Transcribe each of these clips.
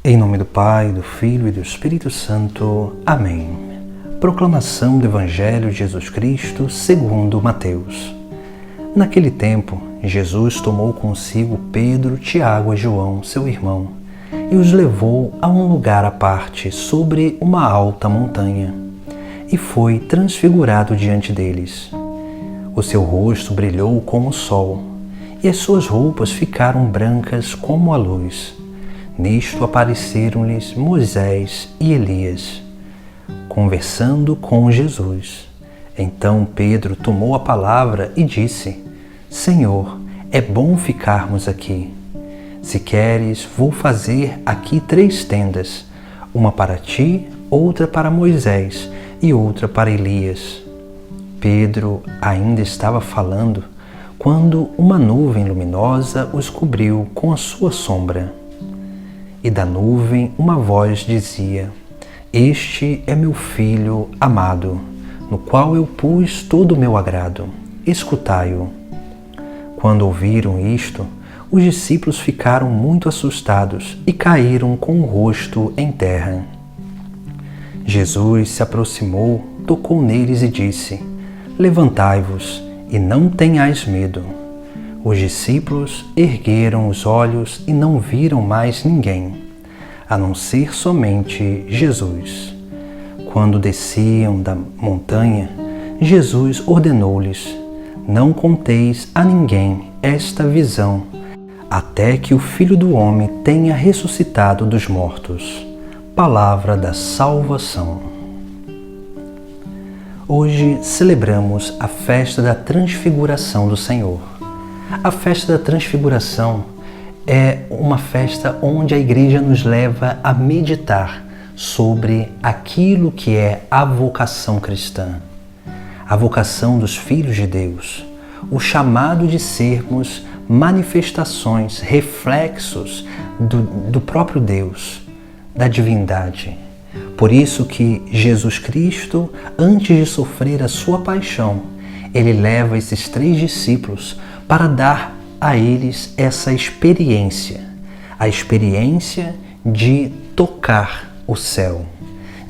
Em nome do Pai, do Filho e do Espírito Santo. Amém. Proclamação do Evangelho de Jesus Cristo segundo Mateus. Naquele tempo, Jesus tomou consigo Pedro, Tiago e João, seu irmão, e os levou a um lugar à parte, sobre uma alta montanha, e foi transfigurado diante deles. O seu rosto brilhou como o sol, e as suas roupas ficaram brancas como a luz. Nisto apareceram-lhes Moisés e Elias, conversando com Jesus. Então Pedro tomou a palavra e disse: Senhor, é bom ficarmos aqui. Se queres, vou fazer aqui 3 tendas, uma para ti, outra para Moisés e outra para Elias. Pedro ainda estava falando quando uma nuvem luminosa os cobriu com a sua sombra. E da nuvem uma voz dizia: Este é meu filho amado, no qual eu pus todo o meu agrado. Escutai-o. Quando ouviram isto, os discípulos ficaram muito assustados e caíram com o rosto em terra. Jesus se aproximou, tocou neles e disse: Levantai-vos e não tenhais medo. Os discípulos ergueram os olhos e não viram mais ninguém, a não ser somente Jesus. Quando desciam da montanha, Jesus ordenou-lhes: Não conteis a ninguém esta visão, até que o Filho do Homem tenha ressuscitado dos mortos. Palavra da salvação. Hoje celebramos a festa da Transfiguração do Senhor. A festa da Transfiguração é uma festa onde a Igreja nos leva a meditar sobre aquilo que é a vocação cristã, a vocação dos filhos de Deus, o chamado de sermos manifestações, reflexos do próprio Deus, da divindade. Por isso que Jesus Cristo, antes de sofrer a sua paixão, ele leva esses 3 discípulos para dar a eles essa experiência, a experiência de tocar o céu,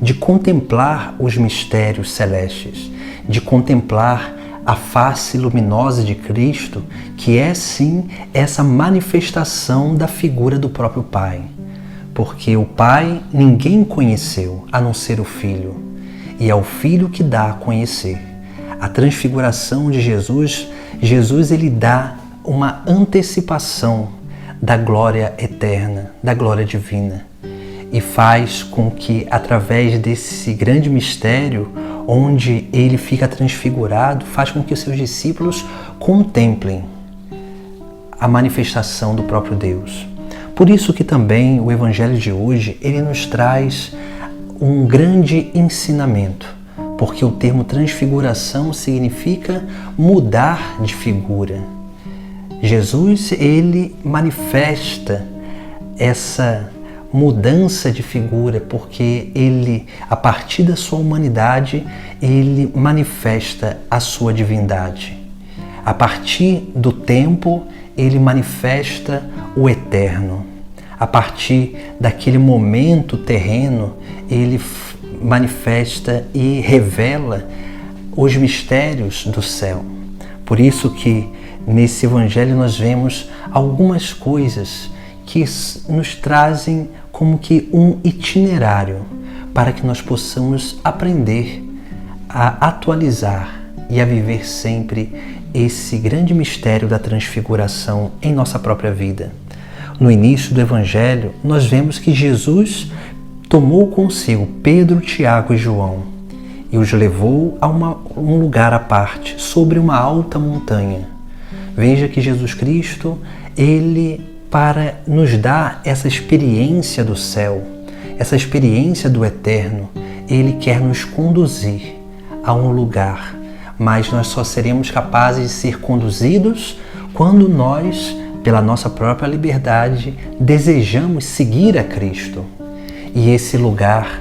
de contemplar os mistérios celestes, de contemplar a face luminosa de Cristo, que é sim essa manifestação da figura do próprio Pai. Porque o Pai ninguém conheceu, a não ser o Filho, e é o Filho que dá a conhecer. A transfiguração de Jesus ele dá uma antecipação da glória eterna, da glória divina, e faz com que, através desse grande mistério, onde ele fica transfigurado, faz com que os seus discípulos contemplem a manifestação do próprio Deus. Por isso que também o Evangelho de hoje, ele nos traz um grande ensinamento, porque o termo transfiguração significa mudar de figura. Jesus, ele manifesta essa mudança de figura, porque ele, a partir da sua humanidade, ele manifesta a sua divindade. A partir do tempo, ele manifesta o eterno. A partir daquele momento terreno, ele manifesta e revela os mistérios do céu. Por isso que nesse Evangelho nós vemos algumas coisas que nos trazem como que um itinerário para que nós possamos aprender a atualizar e a viver sempre esse grande mistério da transfiguração em nossa própria vida. No início do Evangelho, nós vemos que Jesus tomou consigo Pedro, Tiago e João e os levou a um lugar à parte, sobre uma alta montanha. Veja que Jesus Cristo, ele, para nos dar essa experiência do céu, essa experiência do eterno, ele quer nos conduzir a um lugar, mas nós só seremos capazes de ser conduzidos quando nós, pela nossa própria liberdade, desejamos seguir a Cristo. E esse lugar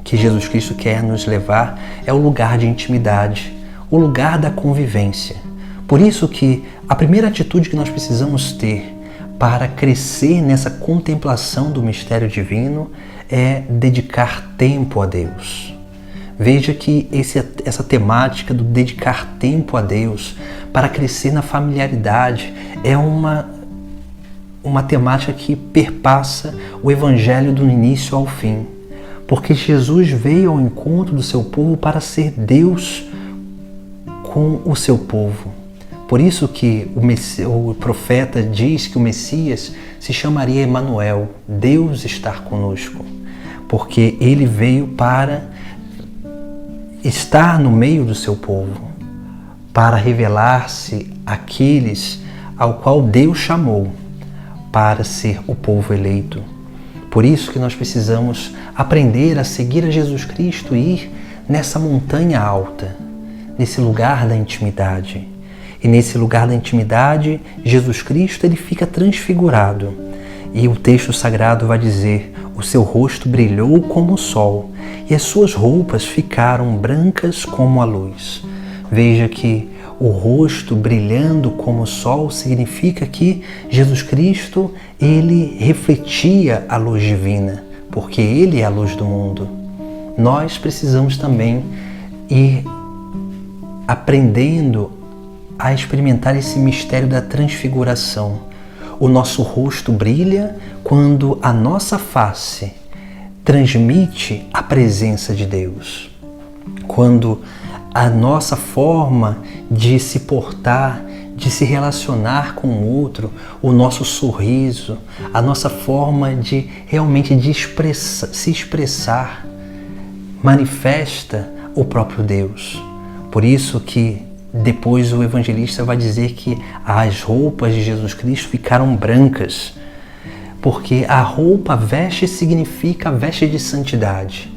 que Jesus Cristo quer nos levar é o lugar de intimidade, o lugar da convivência. Por isso que a primeira atitude que nós precisamos ter para crescer nessa contemplação do mistério divino é dedicar tempo a Deus. Veja que essa temática do dedicar tempo a Deus para crescer na familiaridade é uma temática que perpassa o Evangelho do início ao fim. Porque Jesus veio ao encontro do seu povo para ser Deus com o seu povo. Por isso que o profeta diz que o Messias se chamaria Emanuel, Deus estar conosco. Porque ele veio para estar no meio do seu povo, para revelar-se àqueles ao qual Deus chamou para ser o povo eleito. Por isso que nós precisamos aprender a seguir a Jesus Cristo e ir nessa montanha alta, nesse lugar da intimidade. E nesse lugar da intimidade, Jesus Cristo ele fica transfigurado. E o texto sagrado vai dizer: o seu rosto brilhou como o sol, e as suas roupas ficaram brancas como a luz. Veja que o rosto brilhando como o sol significa que Jesus Cristo, ele refletia a luz divina, porque ele é a luz do mundo. Nós precisamos também ir aprendendo a experimentar esse mistério da transfiguração. O nosso rosto brilha quando a nossa face transmite a presença de Deus. Quando a nossa forma de se portar, de se relacionar com o outro, o nosso sorriso, a nossa forma de realmente se expressar, manifesta o próprio Deus. Por isso que depois o evangelista vai dizer que as roupas de Jesus Cristo ficaram brancas, porque a roupa veste significa a veste de santidade,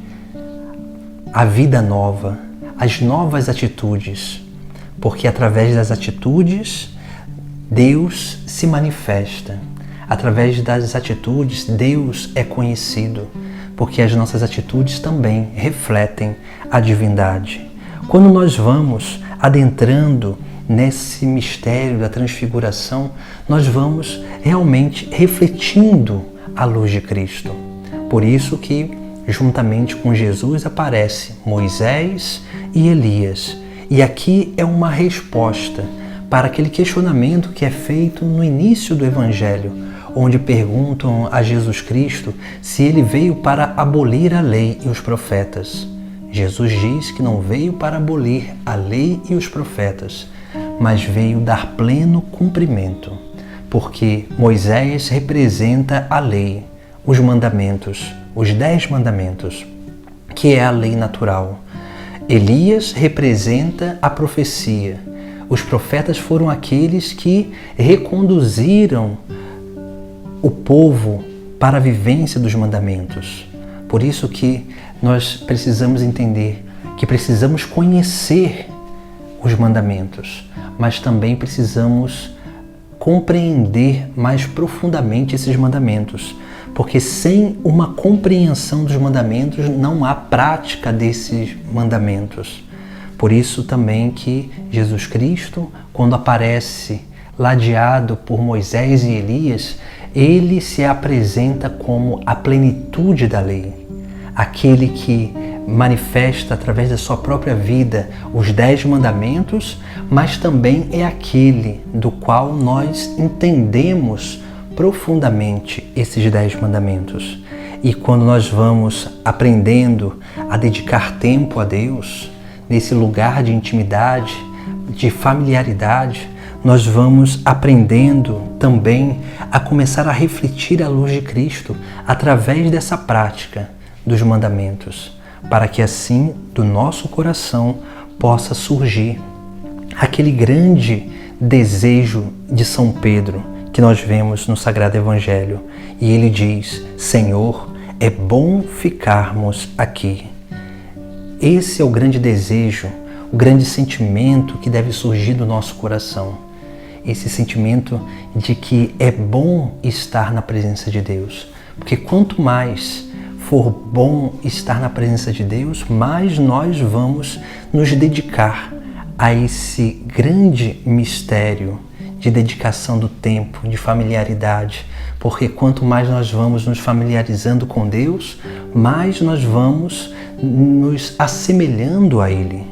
a vida nova, as novas atitudes, porque através das atitudes Deus se manifesta, através das atitudes Deus é conhecido, porque as nossas atitudes também refletem a divindade. Quando nós vamos adentrando nesse mistério da transfiguração, nós vamos realmente refletindo a luz de Cristo. Por isso que, juntamente com Jesus, aparece Moisés e Elias. E aqui é uma resposta para aquele questionamento que é feito no início do Evangelho, onde perguntam a Jesus Cristo se ele veio para abolir a lei e os profetas. Jesus diz que não veio para abolir a lei e os profetas, mas veio dar pleno cumprimento, porque Moisés representa a lei, os mandamentos, os 10 mandamentos, que é a lei natural. Elias representa a profecia. Os profetas foram aqueles que reconduziram o povo para a vivência dos mandamentos. Por isso que nós precisamos entender que precisamos conhecer os mandamentos, mas também precisamos compreender mais profundamente esses mandamentos, porque sem uma compreensão dos mandamentos não há prática desses mandamentos. Por isso também que Jesus Cristo, quando aparece ladeado por Moisés e Elias, ele se apresenta como a plenitude da lei, aquele que manifesta através da sua própria vida os 10 mandamentos, mas também é aquele do qual nós entendemos profundamente esses 10 mandamentos. E quando nós vamos aprendendo a dedicar tempo a Deus, nesse lugar de intimidade, de familiaridade, nós vamos aprendendo também a começar a refletir a luz de Cristo através dessa prática dos mandamentos, para que assim do nosso coração possa surgir aquele grande desejo de São Pedro que nós vemos no Sagrado Evangelho. E ele diz: Senhor, é bom ficarmos aqui. Esse é o grande desejo, o grande sentimento que deve surgir do nosso coração. Esse sentimento de que é bom estar na presença de Deus. Porque quanto mais for bom estar na presença de Deus, mais nós vamos nos dedicar a esse grande mistério de dedicação do tempo, de familiaridade, porque quanto mais nós vamos nos familiarizando com Deus, mais nós vamos nos assemelhando a Ele,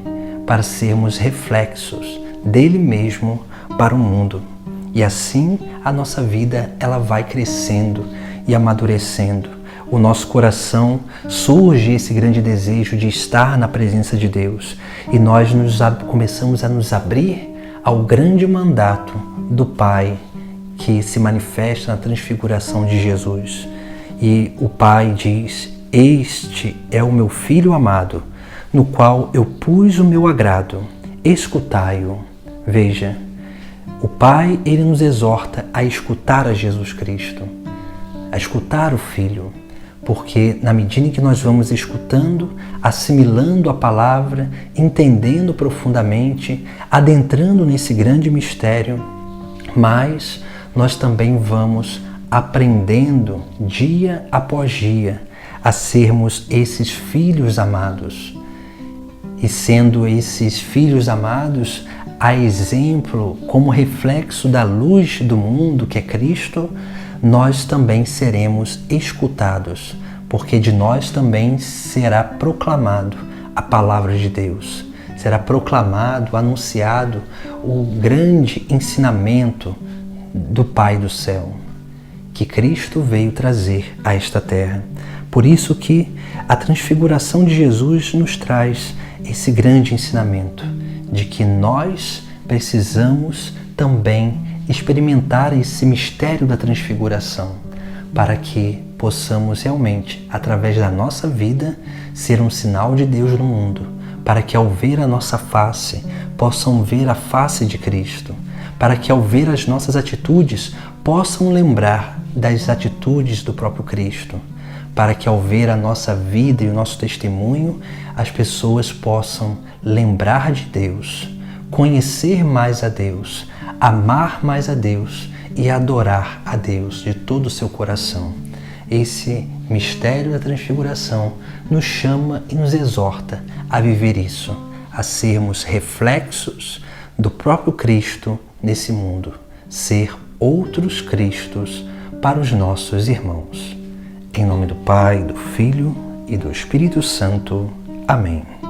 para sermos reflexos dele mesmo para o mundo. E assim a nossa vida ela vai crescendo e amadurecendo. O nosso coração surge esse grande desejo de estar na presença de Deus e nós começamos a nos abrir ao grande mandato do Pai que se manifesta na transfiguração de Jesus. E o Pai diz: "Este é o meu Filho amado, no qual eu pus o meu agrado, escutai-o." Veja, o Pai, ele nos exorta a escutar a Jesus Cristo, a escutar o Filho, porque na medida em que nós vamos escutando, assimilando a palavra, entendendo profundamente, adentrando nesse grande mistério, mas nós também vamos aprendendo dia após dia a sermos esses filhos amados. E sendo esses filhos amados, a exemplo, como reflexo da luz do mundo que é Cristo, nós também seremos escutados, porque de nós também será proclamado a palavra de Deus. Será proclamado, anunciado o grande ensinamento do Pai do céu, que Cristo veio trazer a esta terra. Por isso que a transfiguração de Jesus nos traz esse grande ensinamento de que nós precisamos também experimentar esse mistério da transfiguração para que possamos realmente, através da nossa vida, ser um sinal de Deus no mundo, para que ao ver a nossa face, possam ver a face de Cristo, para que ao ver as nossas atitudes, possam lembrar das atitudes do próprio Cristo, para que ao ver a nossa vida e o nosso testemunho, as pessoas possam lembrar de Deus, conhecer mais a Deus, amar mais a Deus e adorar a Deus de todo o seu coração. Esse mistério da transfiguração nos chama e nos exorta a viver isso, a sermos reflexos do próprio Cristo nesse mundo, ser outros Cristos para os nossos irmãos. Em nome do Pai, do Filho e do Espírito Santo. Amém.